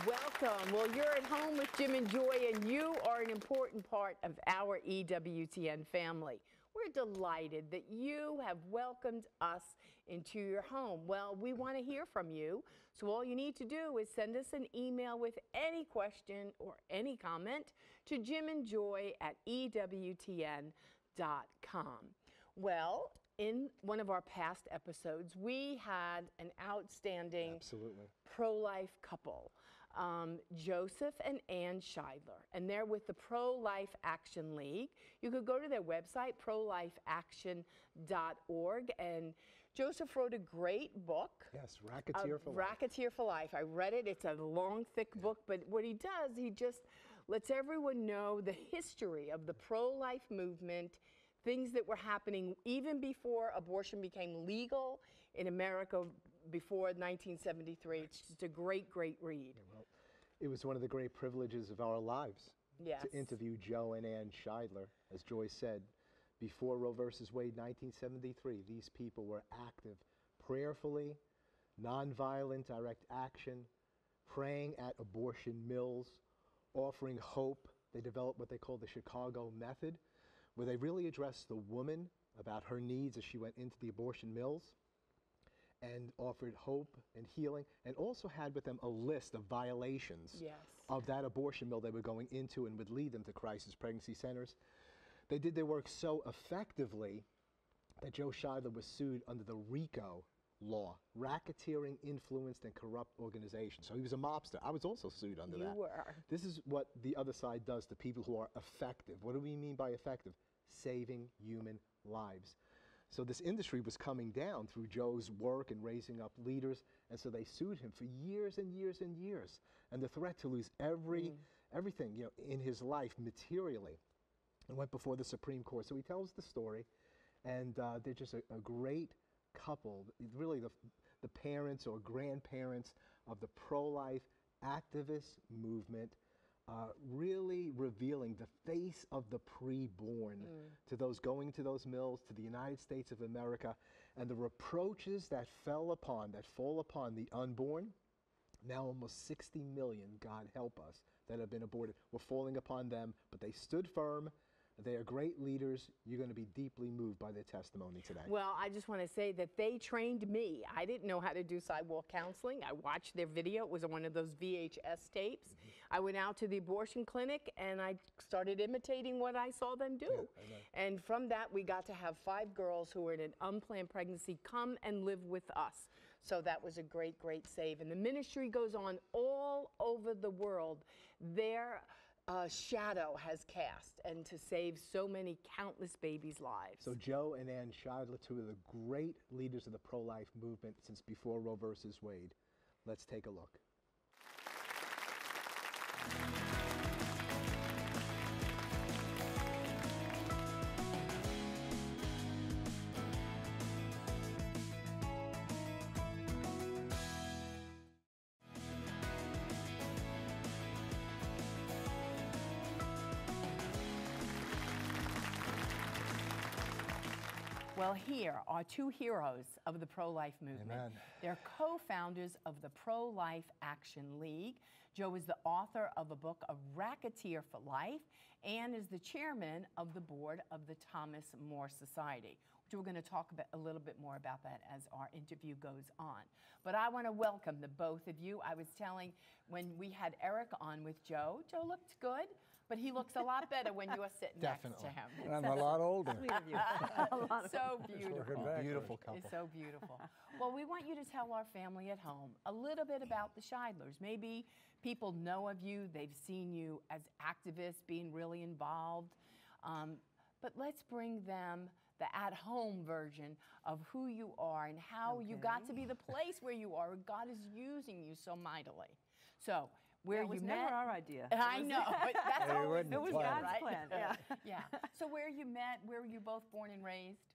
Welcome. Well, you're at home with Jim and Joy, and you are an important part of our EWTN family. We're delighted that you have welcomed us into your home. Well, we want to hear from you, so all you need to do is send us an email with any question or any comment to jimandjoy@ewtn.com. Well, in one of our past episodes, we had an outstanding pro-life couple, Joseph and Ann Scheidler, and they're with the Pro-Life Action League. You could go to their website, prolifeaction.org, and Joseph wrote a great book. Yes, Racketeer for Life. Racketeer for Life. I read it. It's a long, thick book, but what he does, he just lets everyone know the history of the pro-life movement, things that were happening even before abortion became legal in America before 1973. It's just a great, great read. Well, it was one of the great privileges of our lives to interview Joe and Ann Scheidler. As Joy said, before Roe versus Wade, 1973, these people were active, prayerfully, nonviolent direct action, praying at abortion mills, offering hope. They developed what they call the Chicago Method, where they really addressed the woman about her needs as she went into the abortion mills and offered hope and healing, and also had with them a list of violations of that abortion mill they were going into and would lead them to crisis pregnancy centers. They did their work so effectively that Joe Scheidler was sued under the RICO law, Racketeering, Influenced, and Corrupt Organization. So he was a mobster. I was also sued under that. You were. This is what the other side does to people who are effective. What do we mean by effective? Saving human lives. So this industry was coming down through Joe's work and raising up leaders, and so they sued him for years and years and years. And the threat to lose everything, in his life materially, and went before the Supreme Court. So he tells the story, and they're just a great couple, really the parents or grandparents of the pro-life activist movement, really revealing the face of the preborn to those going to those mills, to the United States of America, and the reproaches that fall upon the unborn. Now almost 60 million, God help us, that have been aborted were falling upon them, but they stood firm. They are great leaders. You're going to be deeply moved by their testimony today. Well, I just want to say that they trained me. I didn't know how to do sidewalk counseling. I watched their video. It was on one of those VHS tapes. I went out to the abortion clinic and I started imitating what I saw them do. And from that, we got to have 5 girls who were in an unplanned pregnancy come and live with us. So that was a great, great save. And the ministry goes on all over the world. Their shadow has cast, and to save so many countless babies' lives. So Joe and Ann Scheidler, 2 of the great leaders of the pro-life movement since before Roe versus Wade. Let's take a look. Well, here are 2 heroes of the pro-life movement. Amen. They're co-founders of the Pro-Life Action League. Joe is the author of a book, A Racketeer for Life, and is the chairman of the board of the Thomas More Society. We're going to talk a little bit more about that as our interview goes on. But I want to welcome the both of you. I was telling when we had Eric on with Joe, Joe looked good, but he looks a lot better when you are sitting next to him. And I'm a lot older. Sweet of you. So beautiful. Beautiful couple. It's so beautiful. Well, we want you to tell our family at home a little bit about the Scheidlers. Maybe people know of you, they've seen you as activists being really involved. But let's bring them the at-home version of who you are and how you got to be the place where you are. God is using you so mightily. So where you met. It was never our idea. I know, but that's always it was God's plan. Yeah. So where you met, where were you both born and raised?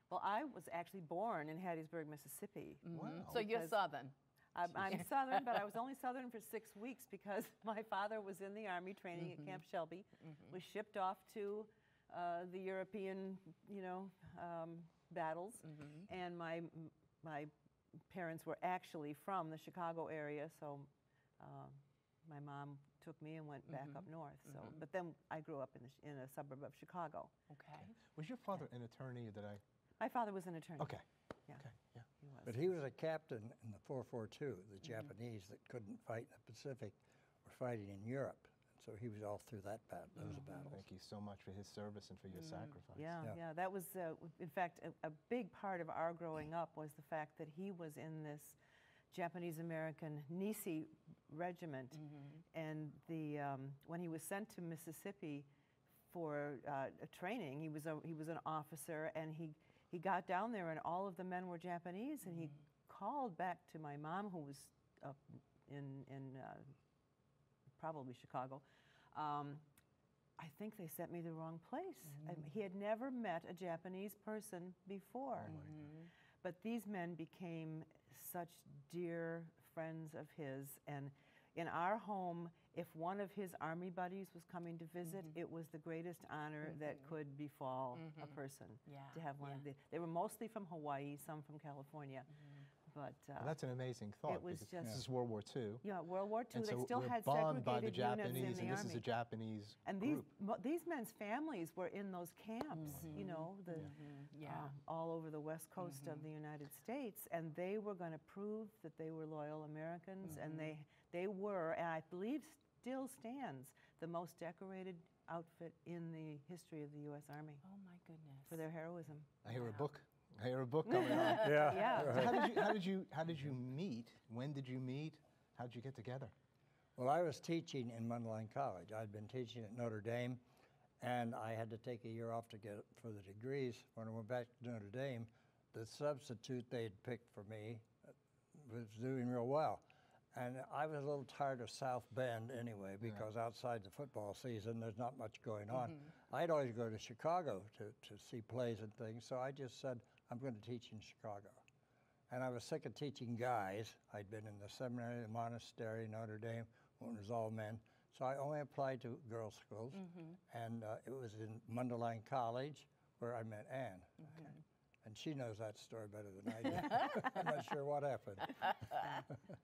Well, I was actually born in Hattiesburg, Mississippi. Wow. So you're Southern. I'm Southern, but I was only Southern for 6 weeks because my father was in the Army training at Camp Shelby, was shipped off to the European, battles, and my parents were actually from the Chicago area, so my mom took me and went back up north. So, but then I grew up in a suburb of Chicago. Okay. Was your father an attorney, or did I? My father was an attorney. Okay. Yeah. Okay. Yeah. He was. But he was a captain in the 442. The Japanese that couldn't fight in the Pacific were fighting in Europe. So he was all through those battles. Thank you so much for his service and for your sacrifice. Yeah. That was, in fact, a big part of our growing up was the fact that he was in this Japanese-American Nisi regiment, and when he was sent to Mississippi for a training, he was an officer, and he got down there, and all of the men were Japanese, and he called back to my mom, who was up in probably Chicago. I think they sent me the wrong place. He had never met a Japanese person before. But these men became such dear friends of his. And in our home, if one of his Army buddies was coming to visit, it was the greatest honor that could befall a person to have one. They were mostly from Hawaii, some from California. But well, that's an amazing thought. it was because just- this is World War II. yeah, World War II, And they so still we're had bombed by the segregated units Japanese, in the and this Army. is a Japanese And group. these men's families were in those camps, you know, all over the west coast of the United States, and they were going to prove that they were loyal Americans, and they were, and I believe still stands, the most decorated outfit in the history of the U.S. Army Oh my goodness. for their heroism. I hear a book. I hear a book coming on. Yeah. So how did you meet? When did you meet? How did you get together? Well, I was teaching in Mundelein College. I'd been teaching at Notre Dame, and I had to take a year off to get for the degrees. When I went back to Notre Dame, the substitute they'd picked for me was doing real well. And I was a little tired of South Bend anyway, because outside the football season, there's not much going on. I'd always go to Chicago to see plays and things, so I just said, I'm going to teach in Chicago. And I was sick of teaching guys. I'd been in the seminary, the monastery, Notre Dame, when it was all men. So I only applied to girls' schools, and it was in Mundelein College where I met Ann. And she knows that story better than I do. I'm not sure what happened.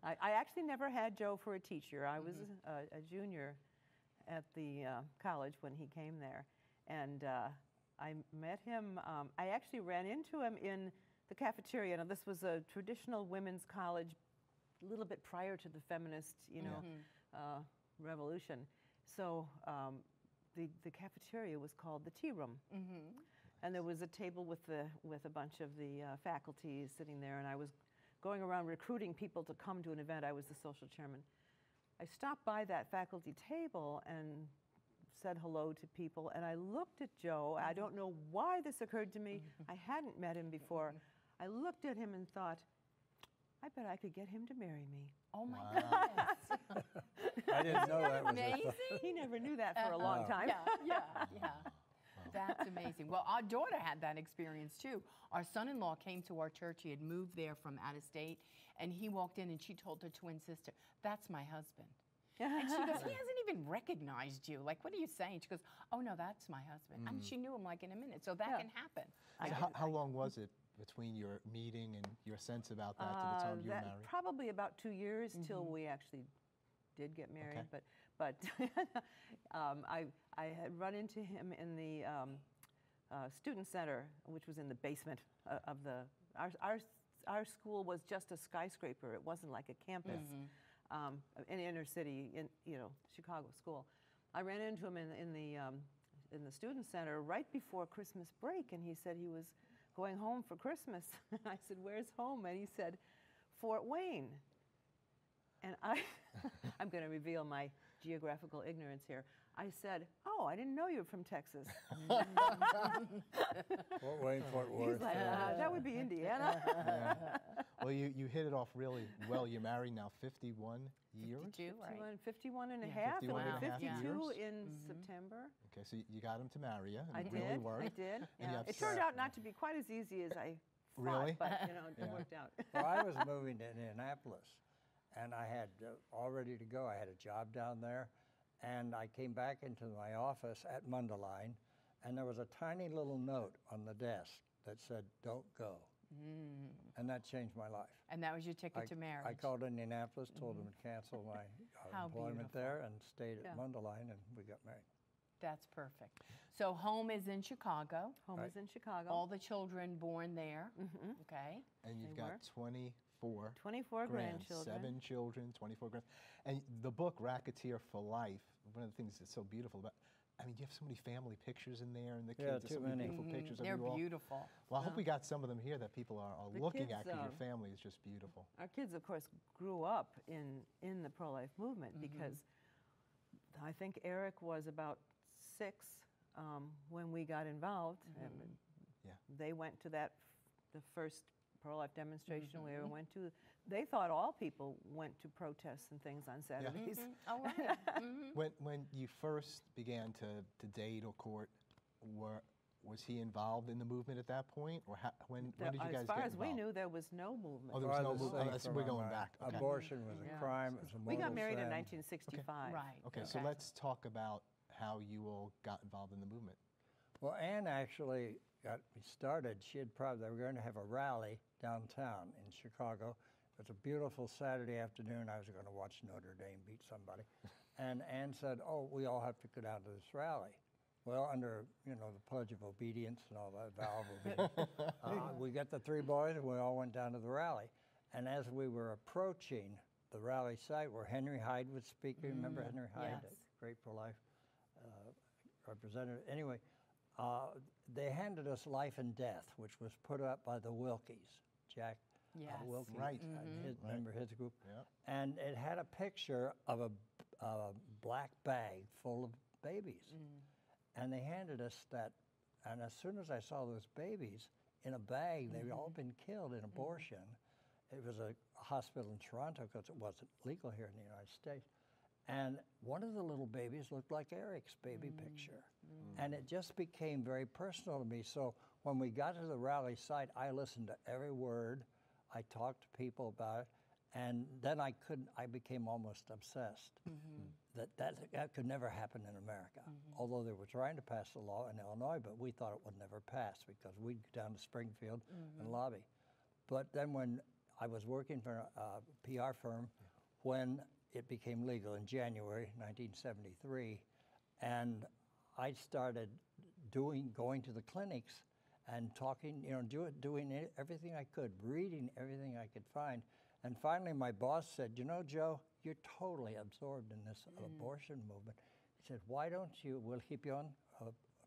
I actually never had Joe for a teacher. I was a junior at the college when he came there. And I met him, I actually ran into him in the cafeteria. Now, this was a traditional women's college, a little bit prior to the feminist, revolution. So the cafeteria was called the tea room. And there was a table with a bunch of the faculty sitting there, and I was going around recruiting people to come to an event. I was the social chairman. I stopped by that faculty table and said hello to people, and I looked at Joe. I don't know why this occurred to me. I hadn't met him before. I looked at him and thought, I bet I could get him to marry me. Oh my goodness. I didn't know that was Amazing. He never knew that for a long time. Yeah. That's amazing. Well, our daughter had that experience too. Our son-in-law came to our church. He had moved there from out of state, and he walked in and she told her twin sister, "That's my husband." And she goes, "He hasn't even recognized you. Like, what are you saying?" She goes, "Oh no, that's my husband." And she knew him like in a minute. So that can happen. So how long was it between your meeting and your sense about that to the time you were married? Probably about 2 years till we actually did get married. Okay. But I had run into him in the student center, which was in the basement of our school was just a skyscraper. It wasn't like a campus, an inner city, Chicago school. I ran into him in the student center right before Christmas break, and he said he was going home for Christmas. I said, "Where's home?" And he said, "Fort Wayne." And I'm going to reveal my geographical ignorance here. I said, "Oh, I didn't know you were from Texas." Fort Wayne, Fort Worth. He's like, "That would be Indiana." Well, you hit it off really well. You're married now 51 years? 52, right? 51 and a half. It'll 51 be and a half 52 years. in September. Okay, so you got him to marry you, and I it really did. worked. I did. And you Yeah. have It turned sex. out not to be quite as easy as I thought, Really? but it Yeah. worked out. Well, I was moving to Indianapolis, and I had all ready to go. I had a job down there, and I came back into my office at Mundelein, and there was a tiny little note on the desk that said, "Don't go." And that changed my life. And that was your ticket to marriage. I called Indianapolis, told them to cancel my How employment beautiful. there, and stayed Yeah. at Mundelein, and we got married. That's perfect. So home is in Chicago. Home is in Chicago. All the children born there. Okay. And you've They got were. 24 24 grandchildren. 7 children, 24 grand. And the book, Racketeer for Life, one of the things that's so beautiful about, I mean, you have so many family pictures in there, and the Yeah, kids, there's too so many many. beautiful pictures of They're you all. beautiful. Well, I hope we got some of them here that people are The looking kids, at, because your family is just beautiful. Our kids, of course, grew up in the pro-life movement because I think Eric was about 6 when we got involved. And Yeah. they went to the first pro-life demonstration we ever went to. They thought all people went to protests and things on Saturdays. All right. When you first began to date or court, was he involved in the movement at that point, or when did you guys get As far involved? as we knew, there was no movement. Oh, there was no Farthest movement. thing So from we're our going mind. back. Okay. Abortion was a Yeah. crime. It was a We got mortal married in sin. 1965. Right. Okay, so let's talk about how you all got involved in the movement. Well, Anne actually got me started. They were going to have a rally downtown in Chicago. It was a beautiful Saturday afternoon. I was going to watch Notre Dame beat somebody. And Anne said, oh, we all have to go down to this rally. Well, under, the Pledge of Obedience and all that, vow of obedience, we got the 3 boys, and we all went down to the rally. And as we were approaching the rally site where Henry Hyde was speaking, remember Henry Hyde, Yes. great pro-life representative? Anyway, they handed us Life and Death, which was put up by the Wilkies, Jack Yes. Wilkie, Right. remember his group? Yeah. And it had a picture of a black bag full of babies. And they handed us that, and as soon as I saw those babies in a bag, they'd all been killed in abortion. It was a hospital in Toronto because it wasn't legal here in the United States. And one of the little babies looked like Eric's baby picture. And it just became very personal to me. So when we got to the rally site, I listened to every word. I talked to people about it. And then I became almost obsessed that could never happen in America. Although they were trying to pass the law in Illinois, but we thought it would never pass because we'd go down to Springfield and lobby. But then when I was working for a PR firm, when it became legal in January 1973, and I started going to the clinics and talking, doing everything I could, reading everything I could find. And finally, my boss said, Joe, you're totally absorbed in this abortion movement. He said, why don't we'll keep you on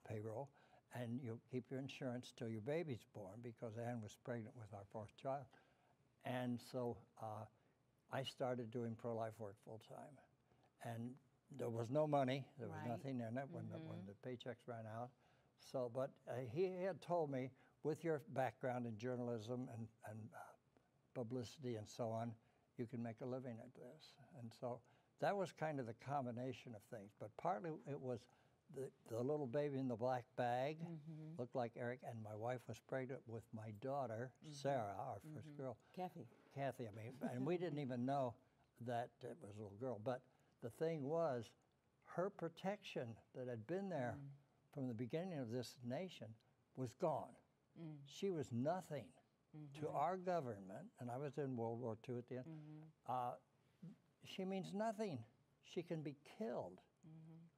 payroll, and you'll keep your insurance till your baby's born, because Anne was pregnant with our 4th child. And so I started doing pro-life work full-time. And there was no money. There was nothing in it when the paychecks ran out. So, but he had told me, with your background in journalism and publicity and so on, you can make a living at this. And so that was kind of the combination of things. But partly it was the little baby in the black bag, looked like Eric, and my wife was pregnant with my daughter, Sarah, our first girl. Kathy. Kathy, and we didn't even know that it was a little girl. But the thing was, her protection that had been there from the beginning of this nation was gone. She was nothing to our government, and I was in World War II at the end. She means nothing. She can be killed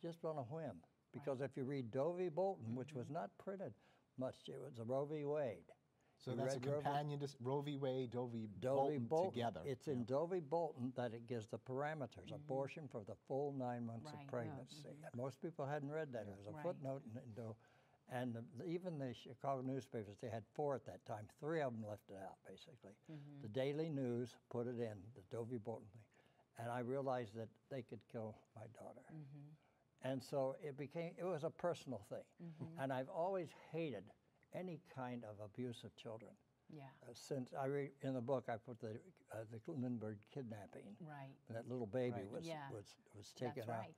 just on a whim. Because if you read Doe v. Bolton, which was not printed much, it was a Roe v. Wade. So You that's a read Roe v. companion to Roe v. Wade, Doe v. Doe v. Bolton together. It's in Doe v. Bolton that it gives the parameters, abortion for the full 9 months Right. of pregnancy. And most people hadn't read that. It was a Right. footnote in Doe. And even the Chicago newspapers, they had 4 at that time. 3 of them left it out, basically. The Daily News put it in, the Doe v. Bolton thing. And I realized that they could kill my daughter. And so it was a personal thing. And I've always hated any kind of abuse of children. Yeah. Since I read in the book, I put the Lindbergh kidnapping. Right. That little baby Right. was Yeah. was taken That's out. right.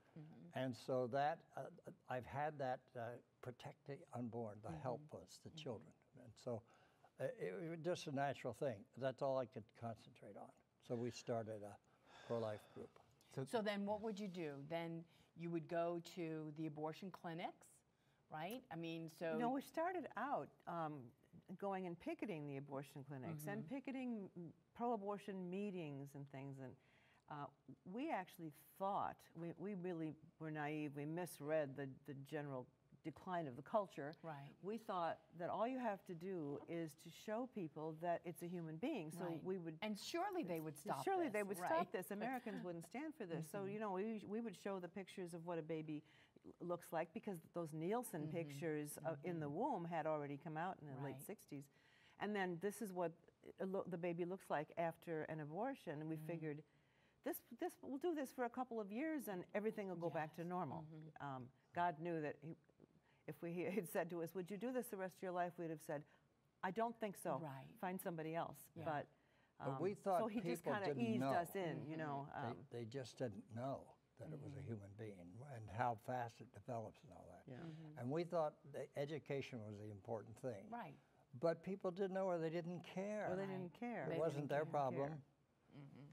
And so that I've had that protect the unborn, the helpless, the children. And so it was just a natural thing. That's all I could concentrate on. So we started a pro-life group. So then what would you do? Then you would go to the abortion clinics, right? I mean, so... No, we started out going and picketing the abortion clinics and picketing pro-abortion meetings and things. And we actually thought, we really were naive, we misread the general decline of the culture. Right. We thought that all you have to do is to show people that it's a human being. So Right. we would... And surely they would stop Surely this, they would right. stop this. Americans wouldn't stand for this. So, you know, we would show the pictures of what a baby looks like, because those Nielsen pictures in the womb had already come out in the late Right. 60s. And then this is what the baby looks like after an abortion. And we figured, we'll do this for a couple of years and everything will go back to normal. God knew that if he had said to us, would you do this the rest of your life, we'd have said, I don't think so. Right. Find somebody else. Yeah. But we thought so he just people kind of didn't eased know. us in, you know. They just didn't know that it was a human being and how fast it develops and all that. Yeah. And we thought the education was the important thing. Right. But people didn't know, or they didn't care. Or they didn't care. It wasn't their problem. care.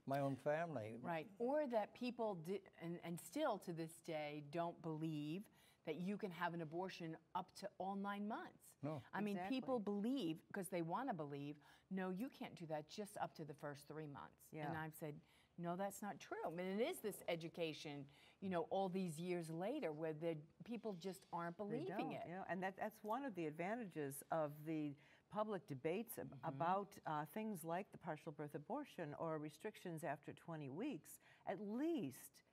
My own family. Right. Or that people did, and still to this day don't believe that you can have an abortion up to all 9 months. No. I mean, Exactly. people believe, because they want to believe, no, you can't do that, just up to the first 3 months. Yeah. And I've said, no, that's not true. I mean, it is this education, you know, all these years later, where the people just aren't They believing don't, it. you know, and that's one of the advantages of the public debates about things like the partial birth abortion or restrictions after 20 weeks. At least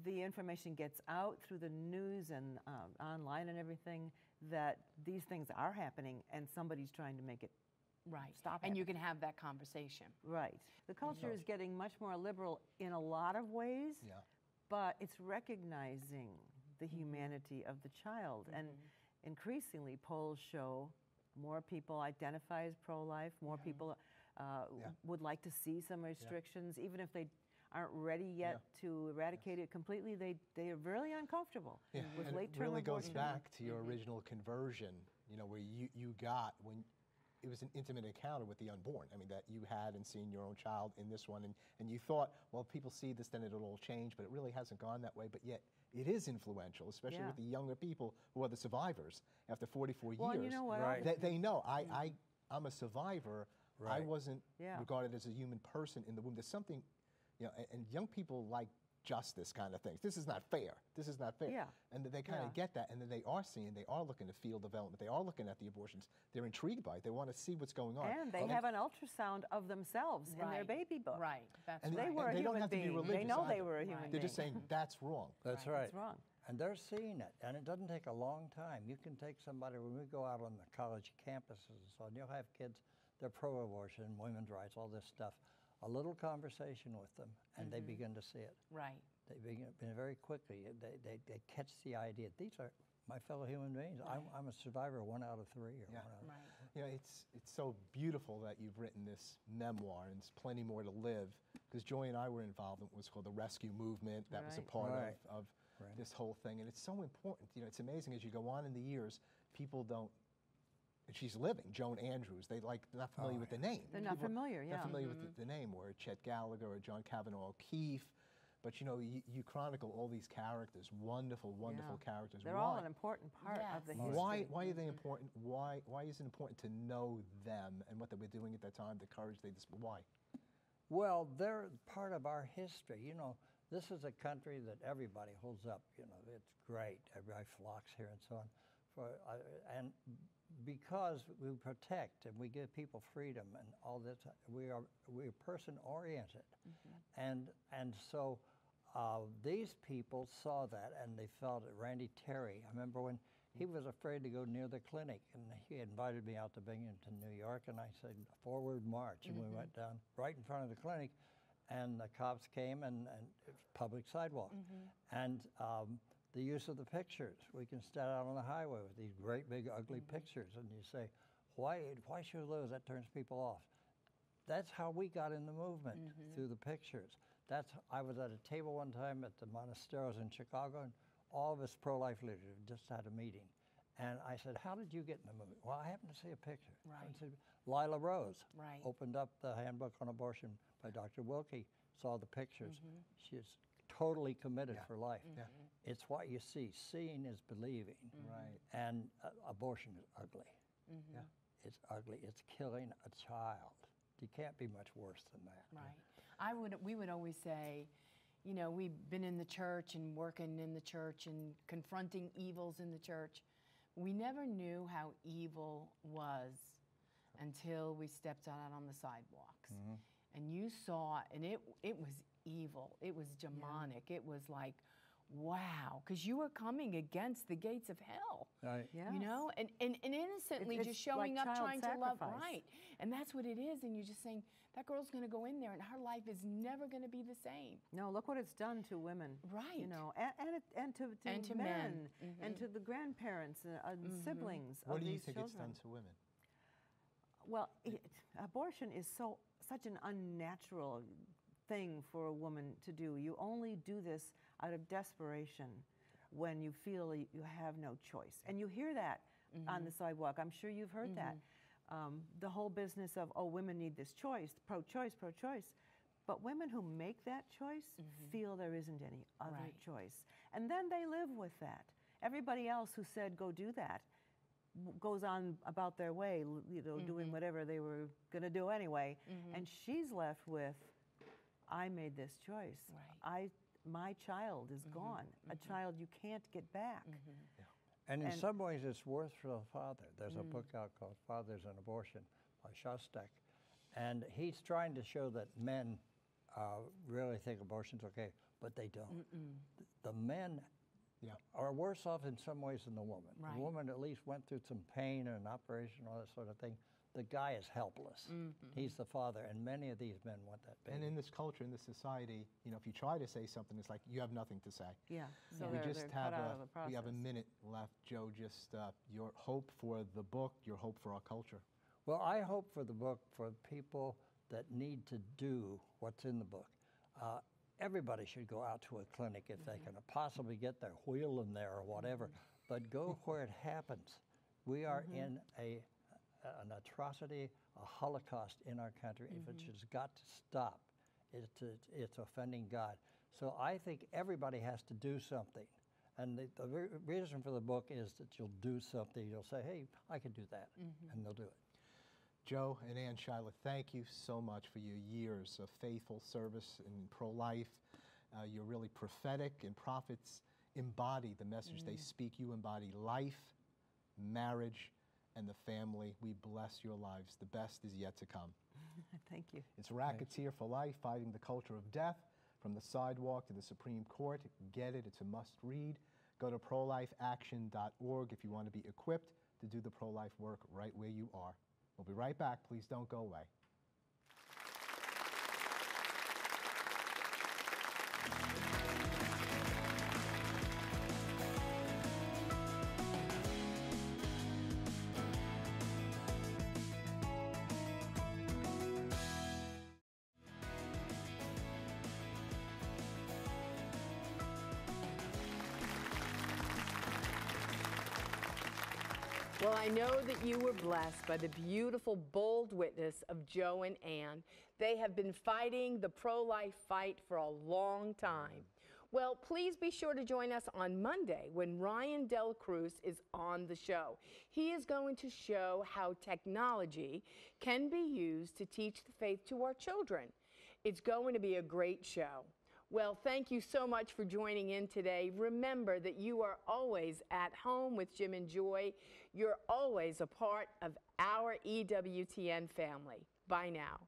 the information gets out through the news and online and everything that these things are happening and somebody's trying to make it Right. stop And you happening. can have that conversation. Right. The culture is getting much more liberal in a lot of ways, Yeah. but it's recognizing the humanity of the child. And increasingly, polls show more people identify as pro-life, more people would like to see some restrictions, even if they aren't ready yet to eradicate it completely. They are really uncomfortable with And late-term it really goes abortion. back to your original conversion, you know, where you got when it was an intimate encounter with the unborn. I mean, that you had and seen your own child in this one, and you thought, well, if people see this, then it'll all change, but it really hasn't gone that way. But yet, it is influential, especially with the younger people who are the survivors after 44 Well, and years. you know what? Right. They know, I'm a survivor. I Right. wasn't Yeah. regarded as a human person in the womb. There's something, you know, and young people like justice kind of things. This is not fair. This is not fair. Yeah. And they kind of get that, and then they are seeing, they are looking at field development, they are looking at the abortions, they're intrigued by it, they want to see what's going on. And they have an ultrasound of themselves in their Right. baby book. Right. That's And right. They were a they don't human have to be being. They religious know they either. were a human Right. They're being. just saying, that's wrong. That's Right. right. That's wrong. And they're seeing it, and it doesn't take a long time. You can take somebody, when we go out on the college campuses and so on, you'll have kids, they're pro-abortion, women's rights, all this stuff. A little conversation with them, and they begin to see it. Right. They begin very quickly. They catch the idea. These are my fellow human beings. I'm a survivor, 1 out of 3. Or Yeah. 1 out of, Right. You know, it's so beautiful that you've written this memoir, and there's plenty more to live, because Joy and I were involved in what was called the rescue movement. That was a Right. part Right. of Right. this whole thing, and it's so important. You know, it's amazing as you go on in the years, people don't, and she's living, Joan Andrews, they're not familiar with the name. They're not People familiar, Not yeah. familiar with the name, or Chet Gallagher, or John Kavanaugh O'Keefe, but you know, you chronicle all these characters, wonderful, wonderful characters. They're all an important part of the Yes. history. Why are they important? Why is it important to know them and what they were doing at that time, the courage they displayed? Why? Well, they're part of our history. You know, this is a country that everybody holds up. You know, it's great. Everybody flocks here and so on. And because we protect and we give people freedom and all this, we're person oriented, and so these people saw that and they felt it. Randy Terry, I remember when he was afraid to go near the clinic, and he invited me out to Binghamton, New York, and I said, forward march, and we went down right in front of the clinic, and the cops came, and it was public sidewalk. And the use of the pictures. We can stand out on the highway with these great big ugly pictures, and you say, why should those? That turns people off. That's how we got in the movement, through the pictures. I was at a table one time at the Monasteros in Chicago, and all of us pro-life leaders just had a meeting. And I said, how did you get in the movement? Well, I happened to see a picture. Right. I said, Lila Rose Right. opened up the handbook on abortion by Dr. Wilkie, saw the pictures. She's totally committed for life. It's what you see. Seeing is believing. Right. And abortion is ugly. it's ugly, it's killing a child. You can't be much worse than that. Right. We would always say, you know, we've been in the church and working in the church and confronting evils in the church. We never knew how evil was until we stepped out on the sidewalks. And you saw, and it was evil. It was demonic. It was like, wow, because you were coming against the gates of hell. Right. Yes. You know, and innocently It's just showing like up, child trying to love. sacrifice. Right. And that's what it is. And you're just saying, that girl's going to go in there and her life is never going to be the same. No, look what it's done to women. Right. You know, and to men, and to the grandparents and siblings What of do you these think children. it's done to women? Well, abortion is such an unnatural thing for a woman to do. You only do this out of desperation when you feel you have no choice. And you hear that on the sidewalk. I'm sure you've heard that. The whole business of, oh, women need this choice, pro-choice, pro-choice. But women who make that choice feel there isn't any other choice. And then they live with that. Everybody else who said, go do that, goes on about their way, you know, doing whatever they were going to do anyway. And she's left with, I made this choice. Right. My child is gone, a child you can't get back. And in some ways, it's worse for the father. There's a book out called Fathers and Abortion by Shostak. And he's trying to show that men really think abortion's okay, but they don't. The men are worse off in some ways than the woman. Right. The woman at least went through some pain and an operation, all that sort of thing. The guy is helpless. He's the father, and many of these men want that baby. And in this culture, in this society, you know, if you try to say something, it's like you have nothing to say. Yeah, so we they're just cut have out of the process. we have a minute left, Joe. Just your hope for the book, your hope for our culture. Well, I hope for the book for people that need to do what's in the book. Everybody should go out to a clinic if they can possibly get their wheel in there or whatever, but go where it happens. We are in an atrocity, a Holocaust in our country, which has got to stop. It's offending God. So I think everybody has to do something. And the reason for the book is that you'll do something. You'll say, hey, I can do that, and they'll do it. Joe and Ann Scheidler, thank you so much for your years of faithful service in pro-life. You're really prophetic, and prophets embody the message they speak. You embody life, marriage, and the family. We bless your lives. The best is yet to come. Thank you. It's Racketeer for Life, fighting the culture of death, from the sidewalk to the Supreme Court. Get it. It's a must-read. Go to prolifeaction.org if you want to be equipped to do the pro-life work right where you are. We'll be right back. Please don't go away. Well, I know that you were blessed by the beautiful, bold witness of Joe and Ann. They have been fighting the pro-life fight for a long time. Well, please be sure to join us on Monday when Ryan Del Cruz is on the show. He is going to show how technology can be used to teach the faith to our children. It's going to be a great show. Well, thank you so much for joining in today. Remember that you are always at home with Jim and Joy. You're always a part of our EWTN family. Bye now.